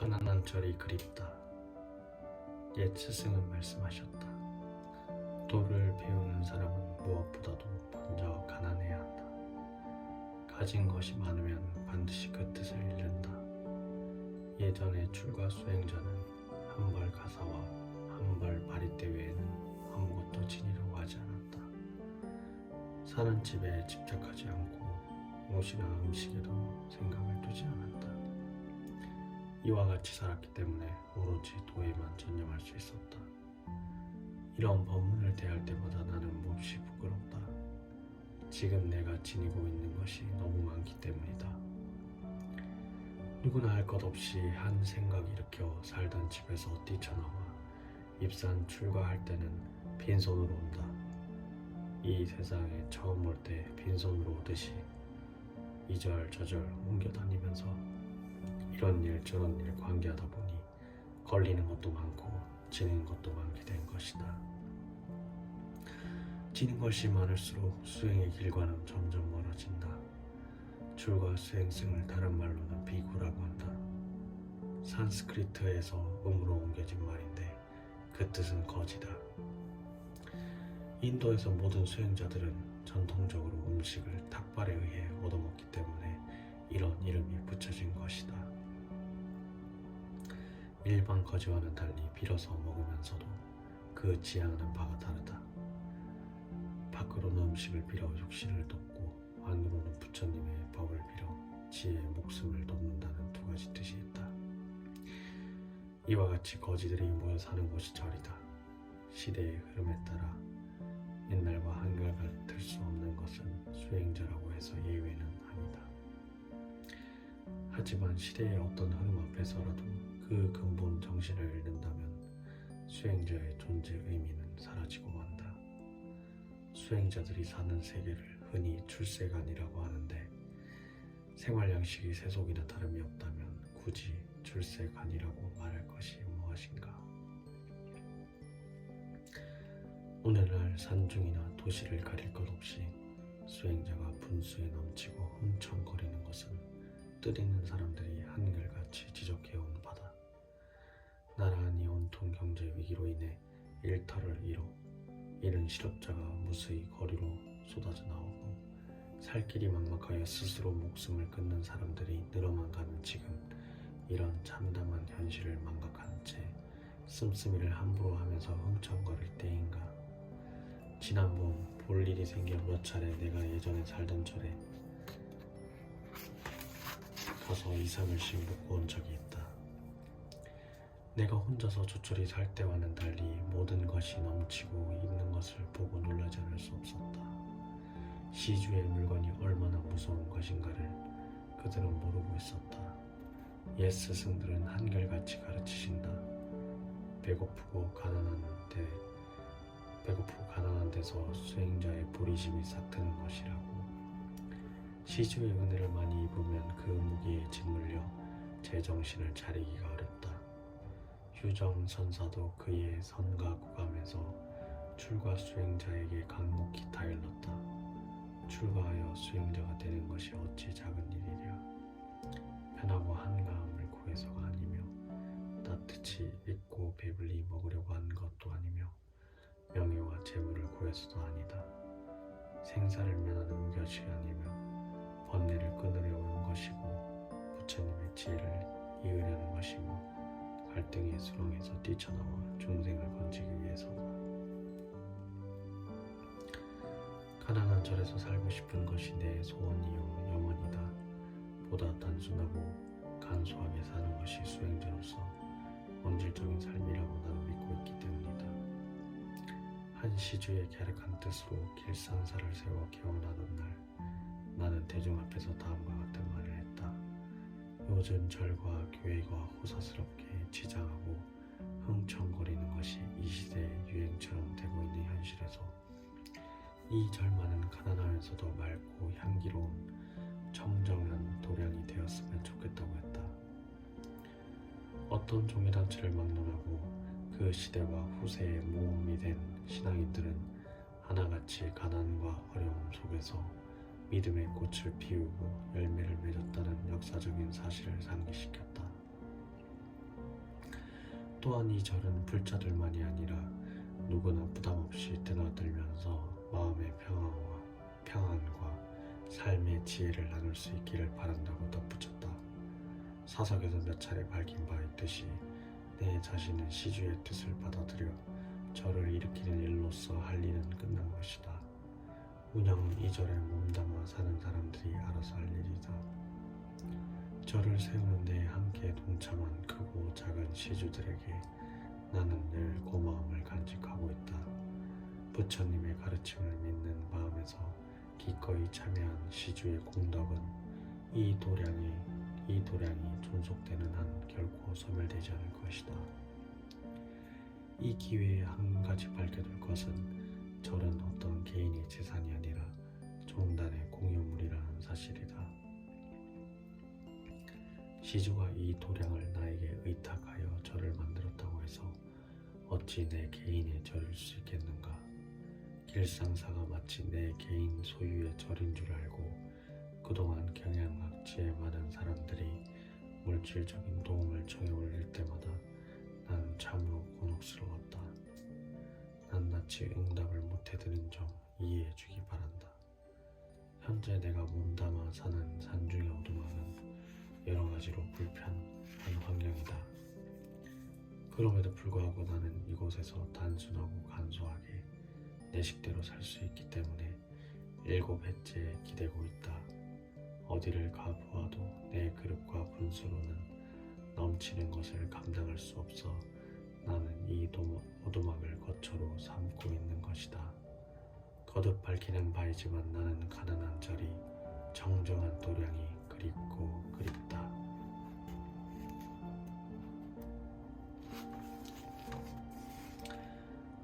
가난한 철이 그립다. 옛 스승은 말씀하셨다. 도를 배우는 사람은 무엇보다도 먼저 가난해야 한다. 가진 것이 많으면 반드시 그 뜻을 잃는다. 예전의 출가 수행자는 한 벌 가사와 한 벌 바리떼 외에는 아무것도 지니려고 하지 않았다. 사는 집에 집착하지 않고 옷이나 음식에도 생각을 두지 않았다. 이와 같이 살았기 때문에 오로지 도에만 전념할 수 있었다. 이런 법문을 대할 때마다 나는 몹시 부끄럽다. 지금 내가 지니고 있는 것이 너무 많기 때문이다. 누구나 할 것 없이 한 생각 일으켜 살던 집에서 뛰쳐나와 입산 출가할 때는 빈손으로 온다. 이 세상에 처음 올 때 빈손으로 오듯이 이절저절 옮겨다니면서 이런 일 저런 일 관계하다 보니 걸리는 것도 많고 지는 것도 많게 된 것이다. 지는 것이 많을수록 수행의 길과는 점점 멀어진다. 출가 수행승을 다른 말로는 비구라고 한다. 산스크리트에서 음으로 옮겨진 말인데 그 뜻은 거지다. 인도에서 모든 수행자들은 전통적으로 음식을 닭발에 의해 얻어먹기 때문에 이런 이름이 붙여진 것이다. 일반 거지와는 달리 빌어서 먹으면서도 그 지향하는 바가 다르다. 밖으로는 음식을 빌어 육신을 돕고 안으로는 부처님의 법을 빌어 지혜의 목숨을 돕는다는 두 가지 뜻이 있다. 이와 같이 거지들이 모여 사는 곳이 절이다. 시대의 흐름에 따라 옛날과 한결같을 수 없는 것은 수행자라고 해서 예외는 아니다. 하지만 시대의 어떤 흐름 앞에서라도 그 근본 정신을 잃는다면 수행자의 존재 의미는 사라지고 만다. 수행자들이 사는 세계를 흔히 출세관이라고 하는데 생활 양식이 세속이나 다름이 없다면 굳이 출세관이라고 말할 것이 무엇인가? 오늘날 산중이나 도시를 가릴 것 없이 수행자가 분수에 넘치고 흥청거리는 것은 뜻있는 사람들이 한결같이 지적해온 바다. 나란히 온통 경제 위기로 인해 일터를 잃어 이른 실업자가 무수히 거리로 쏟아져 나오고 살 길이 막막하여 스스로 목숨을 끊는 사람들이 늘어만 가는 지금 이런 참담한 현실을 망각한 채 씀씀이를 함부로 하면서 흥청거릴 때인가. 지난 봄 볼 일이 생겨 몇 차례 내가 예전에 살던 절에 가서 2~3일씩 묵고 온 적이 있다. 내가 혼자서 조촐히 살 때와는 달리 모든 것이 넘치고 있는 것을 보고 놀라지 않을 수 없었다. 시주의 물건이 얼마나 무서운 것인가를 그들은 모르고 있었다. 옛 스승들은 한결같이 가르치신다. 배고프고 가난한 데서 수행자의 보리심이 싹트는 것이라고. 시주의 은혜를 많이 입으면 그 무게에 짓눌려 제정신을 차리기가 어렵다. 휴정선사도 그의 선가구감에서 출가 수행자에게 강목히 타일렀다. 출가하여 수행자가 되는 것이 어찌 작은 일이랴. 편하고 한가함을 구해서가 아니며 따뜻이 입고 배불리 먹으려고 한 것도 아니며 명예와 재물을 구해서도 아니다. 생사를 면하는 것이 아니며 번뇌를 끊으려 오는 것이고 부처님의 지혜를 이으려는 것이며 갈등의 수렁에서 뛰쳐나와 중생을 건지기 위해서다. 가난한 절에서 살고 싶은 것이 내 소원이요 염원이다. 보다 단순하고 간소하게 사는 것이 수행자로서 본질적인 삶이라고 나는 믿고 있기 때문이다. 한 시주의 갸륵한 뜻으로 길상사를 세워 개원하던 날 나는 대중 앞에서 다음과 같은 말을 했다. 요즘 절과 교회가 호사스럽게 지장하고 흥청거리는 것이 이 시대의 유행처럼 되고 있는 현실에서 이 절만은 가난하면서도 맑고 향기로운 정정한 도량이 되었으면 좋겠다고 했다. 어떤 종교단체를 막론하고 그 시대와 후세에 모험이 된 신앙인들은 하나같이 가난과 어려움 속에서 믿음의 꽃을 피우고 열매를 맺었다는 역사적인 사실을 상기시켰다. 또한 이 절은 불자들만이 아니라 누구나 부담없이 드나들면서 마음의 평안과 삶의 지혜를 나눌 수 있기를 바란다고 덧붙였다. 사석에서 몇 차례 밝힌 바 있듯이 내 자신은 시주의 뜻을 받아들여 절을 일으키는 일로서 할 일은 끝난 것이다. 운영은 이 절에 몸담아 사는 사람들이 알아서 할 일이다. 절을 세우는 데 함께 동참한 크고 작은 시주들에게 나는 늘 고마움을 간직하고 있다. 부처님의 가르침을 믿는 마음에서 기꺼이 참여한 시주의 공덕은 이 도량이 존속되는 한 결코 소멸되지 않을 것이다. 이 기회에 한 가지 밝혀둘 것은 절은 어떤 개인의 재산이 아니라 종단의 공유물이라는 사실이다. 시주가 이 도량을 나에게 의탁하여 절을 만들었다고 해서 어찌 내 개인의 절일 수 있겠는가? 길상사가 마치 내 개인 소유의 절인 줄 알고 그동안 경양학지에 많은 사람들이 물질적인 도움을 청해 올릴 때마다 나는 참으로 곤혹스러웠다. 낱낱이 응답을 못해드린 점 이해해 주기 바란다. 현재 내가 몸담아 사는 산중의 오두막은 여러 가지로 불편한 환경이다. 그럼에도 불구하고 나는 이곳에서 단순하고 간소하게 내 식대로 살 수 있기 때문에 7해째 기대고 있다. 어디를 가보아도 내 그릇과 분수로는 넘치는 것을 감당할 수 없어 나는 이 오두막을 거처로 삼고 있는 것이다. 거듭 밝히는 바이지만 나는 가난한 절이 정정한 도량이 그립고 그립다.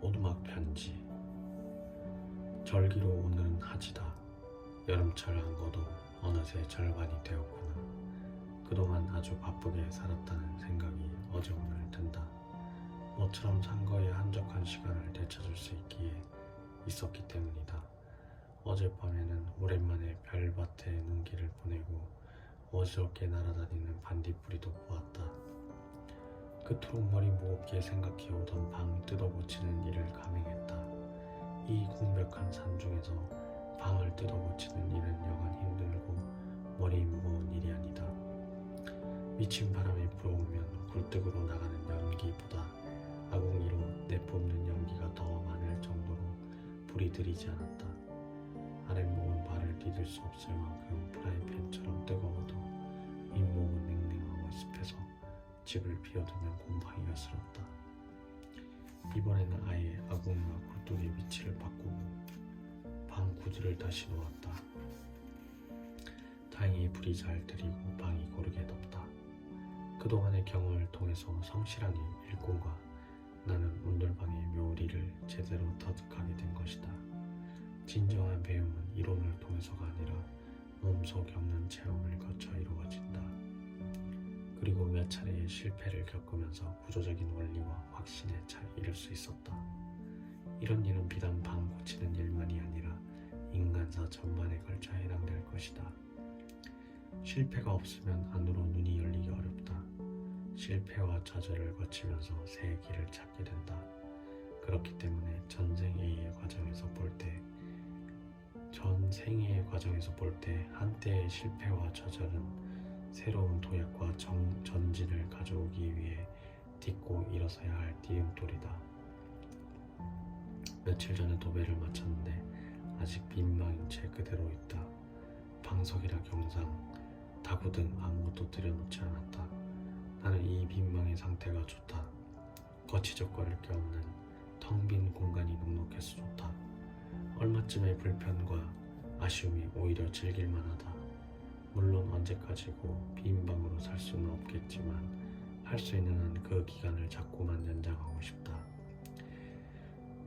오두막 편지. 절기로 오늘은 하지다. 여름철 한 거도 어느새 절반이 되었구나. 그동안 아주 바쁘게 살았다는 생각이 어제 오늘 든다. 모처럼 상거에 한적한 시간을 되찾을 수 있었기 때문이다. 어젯밤에는 오랜만에 별밭에 눈길을 보내고 어지럽게 날아다니는 반딧불이도 보았다. 그토록 머리 무겁게 생각해오던 방 뜯어고치는 일을 감행했다. 이 궁벽한 산중에서 방을 뜯어고치는 일은 여간 힘들고 머리 무거운 일이 아니다. 미친 바람이 불어오면 굴뚝으로 나가는 연기보다 아궁이로 내뿜는 연기가 더 많을 정도로 불이 들이지 않았다. 아랫목은 발을 디딜 수 없을 만큼 프라이팬처럼 뜨거워도 윗목은 냉랭하고 습해서 집을 비워두면 곰팡이가 슬었다. 이번에는 아예 아궁이와 굴뚝의 위치를 바꾸고 방 구두를 다시 놓았다. 다행히 불이 잘 들이고 방이 고르게 덥다. 그동안의 경험을 통해서 성실한 일꾼과 나는 온돌방의 묘리를 제대로 터득하게 된 것이다. 진정한 배움은 이론을 통해서가 아니라 몸소 겪는 체험을 거쳐 이루어진다. 그리고 몇 차례의 실패를 겪으면서 구조적인 원리와 확신에 이를 수 있었다. 이런 일은 비단 방 고치는 일만이 아니라 인간사 전반에 걸쳐 해당될 것이다. 실패가 없으면 안으로 눈이 열리기 어렵다. 실패와 좌절을 거치면서 새 길을 찾게 된다. 그렇기 때문에 전생애의 과정에서 볼 때 한때의 실패와 좌절은 새로운 도약과 전진을 가져오기 위해 딛고 일어서야 할 디딤돌이다. 며칠 전에 도배를 마쳤는데 아직 민망인 채 그대로 있다. 방석이나 경상, 다구 등 아무것도 들여놓지 않았다. 나는 이 민망의 상태가 좋다. 거치적거릴 게 없는 텅 빈 공간이 넉넉해서 좋다. 얼마쯤의 불편과 아쉬움이 오히려 즐길만하다. 물론 언제까지고 빈 방으로 살 수는 없겠지만 할 수 있는 한 그 기간을 자꾸만 연장하고 싶다.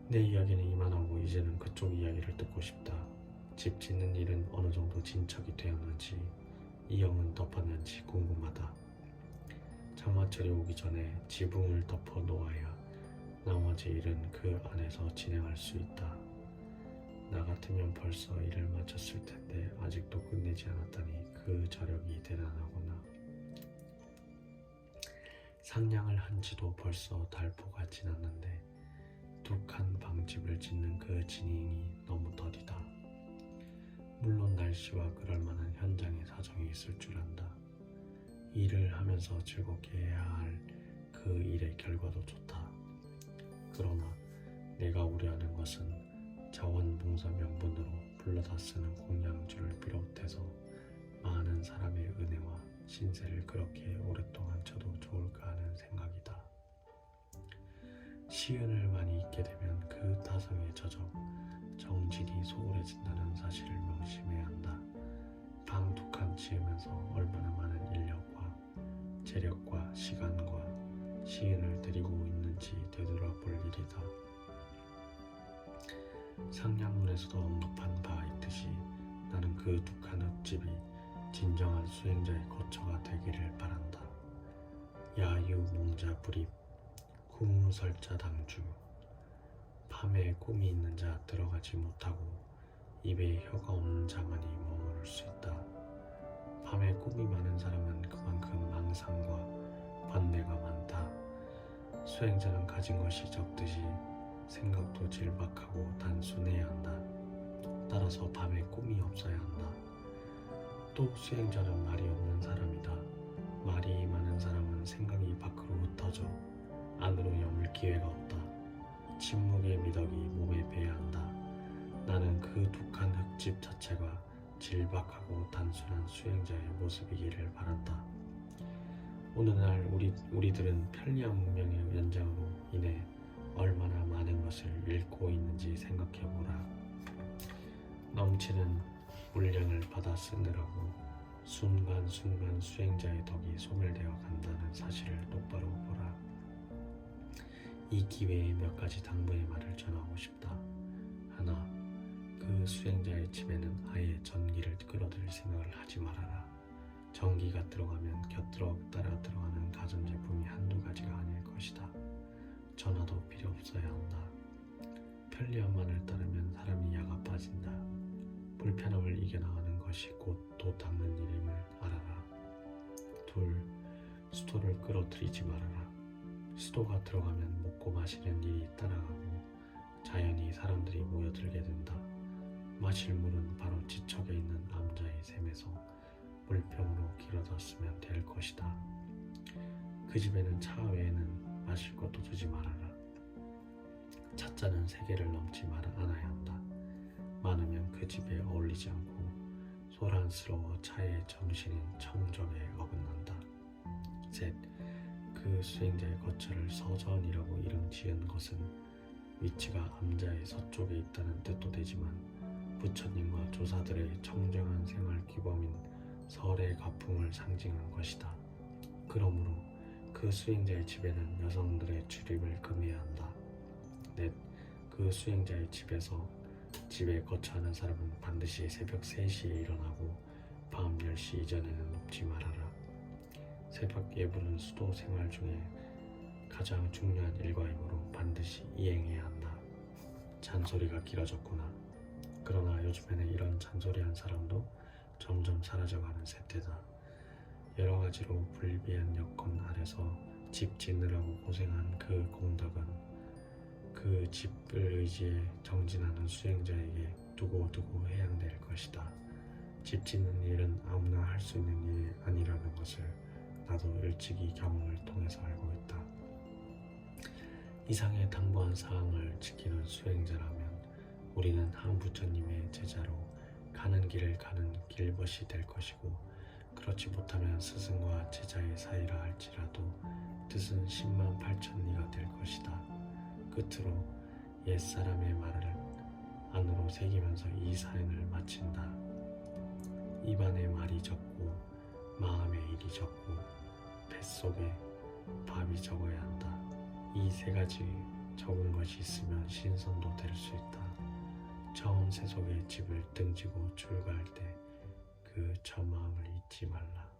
내 이야기는 이만하고 이제는 그쪽 이야기를 듣고 싶다. 집 짓는 일은 어느 정도 진척이 되었는지 이형은 덮었는지 궁금하다. 장마철이 오기 전에 지붕을 덮어 놓아야 나머지 일은 그 안에서 진행할 수 있다. 나 같으면 벌써 일을 마쳤을 텐데 아직도 끝내지 않았다니 그 저력이 대단하구나. 상냥을 한 지도 벌써 달포가 지났는데 둑한 방집을 짓는 그 진행이 너무 더디다. 물론 날씨와 그럴 만한 현장의 사정이 있을 줄 안다. 일을 하면서 즐겁게 해야 할 그 일의 결과도 좋다. 그러나 내가 우려하는 것은 자원봉사 명분으로 불러다 쓰는 공양주를 비롯해서 많은 사람의 은혜와 신세를 그렇게 오랫동안 쳐도 좋을까 하는 생각이다. 시은을 많이 읽게 되면 그 타성에 젖어 정신이 소홀해진다는 사실을 명심해야 한다. 방 두 칸 지으면서 얼마나 많은 인력과 재력과 시간과 시인을 들이고 있는지 되돌아볼 일이다. 상냥문에서도 언급한 바 있듯이 나는 그 둑한 흙집이 진정한 수행자의 거처가 되기를 바란다. 야유 몽자 불입 구무설자 당주 밤에 꿈이 있는 자 들어가지 못하고 입에 혀가 없는 자만이 머무를 수 있다. 밤에 꿈이 많은 사람은 그만큼 망상과 번뇌가 많다. 수행자는 가진 것이 적듯이 생각도 질박하고 단순해야 한다. 따라서 밤에 꿈이 없어야 한다. 또 수행자는 말이 없는 사람이다. 말이 많은 사람은 생각이 밖으로 흩어져 안으로 여물 기회가 없다. 침묵의 미덕이 몸에 배야 한다. 나는 그 둑한 흙집 자체가 질박하고 단순한 수행자의 모습이기를 바란다. 오늘날 우리들은 편리한 문명의 연장으로 인해 얼마나 많은 것을 잃고 있는지 생각해보라. 넘치는 물량을 받아 쓰느라고 순간순간 수행자의 덕이 소멸되어 간다는 사실을 똑바로 보라. 이 기회에 몇 가지 당부의 말을 전하고 싶다. 하나, 그 수행자의 집에는 아예 전기를 끌어들일 생각을 하지 말아라. 전기가 들어가면 곁들어 따라 들어가는 가전제품이 한두 가지가 아닐 것이다. 전화도 필요 없어야 한다. 편리함만을 따르면 사람이 야가 빠진다. 불편함을 이겨나가는 것이 곧 도 닦는 일임을 알아라. 둘, 수도를 끌어들이지 말아라. 수도가 들어가면 먹고 마시는 일이 따라가고 자연히 사람들이 모여들게 된다. 마실 물은 바로 지척에 있는 암자의 샘에서 물병으로 길어다 쓰면 될 것이다. 그 집에는 차 외에는 마실 것도 두지 말아라. 찻잔은 3개를 넘지 않아야 한다. 많으면 그 집에 어울리지 않고 소란스러워 차의 정신인 청정에 어긋난다. 셋, 그 수행자의 거처를 서전이라고 이름 지은 것은 위치가 암자의 서쪽에 있다는 뜻도 되지만 부처님과 조사들의 청정한 생활 규범인 설의 가풍을 상징한 것이다. 그러므로 그 수행자의 집에는 여성들의 출입을 금해야 한다. 넷, 그 수행자의 집에 거처하는 사람은 반드시 새벽 3시에 일어나고 밤 10시 이전에는 눕지 말아라. 새벽 예불은 수도 생활 중에 가장 중요한 일과이므로 반드시 이행해야 한다. 잔소리가 길어졌구나. 그러나 요즘에는 이런 잔소리한 사람도 점점 사라져가는 세태다. 여러 가지로 불비한 여건 아래서 집 짓느라고 고생한 그 공덕은 그 집을 의지해 정진하는 수행자에게 두고두고 해양될 것이다. 집 짓는 일은 아무나 할 수 있는 일이 아니라는 것을 나도 일찍이 경험을 통해서 알고 있다. 이상의 당부한 사항을 지키는 수행자라면 우리는 한 부처님의 제자로 가는 길을 가는 길벗이 될 것이고, 그렇지 못하면 스승과 제자의 사이라 할지라도 뜻은 10만 8천리가 될 것이다. 끝으로 옛사람의 말을 안으로 새기면서 이 사연을 마친다. 입안에 말이 적고 마음에 일이 적고 뱃속에 밥이 적어야 한다. 이 3가지 적은 것이 있으면 신선도 될 수 있다. 처음 세속의 집을 등지고 출가할 때 그 저 마음을 잊지 말라.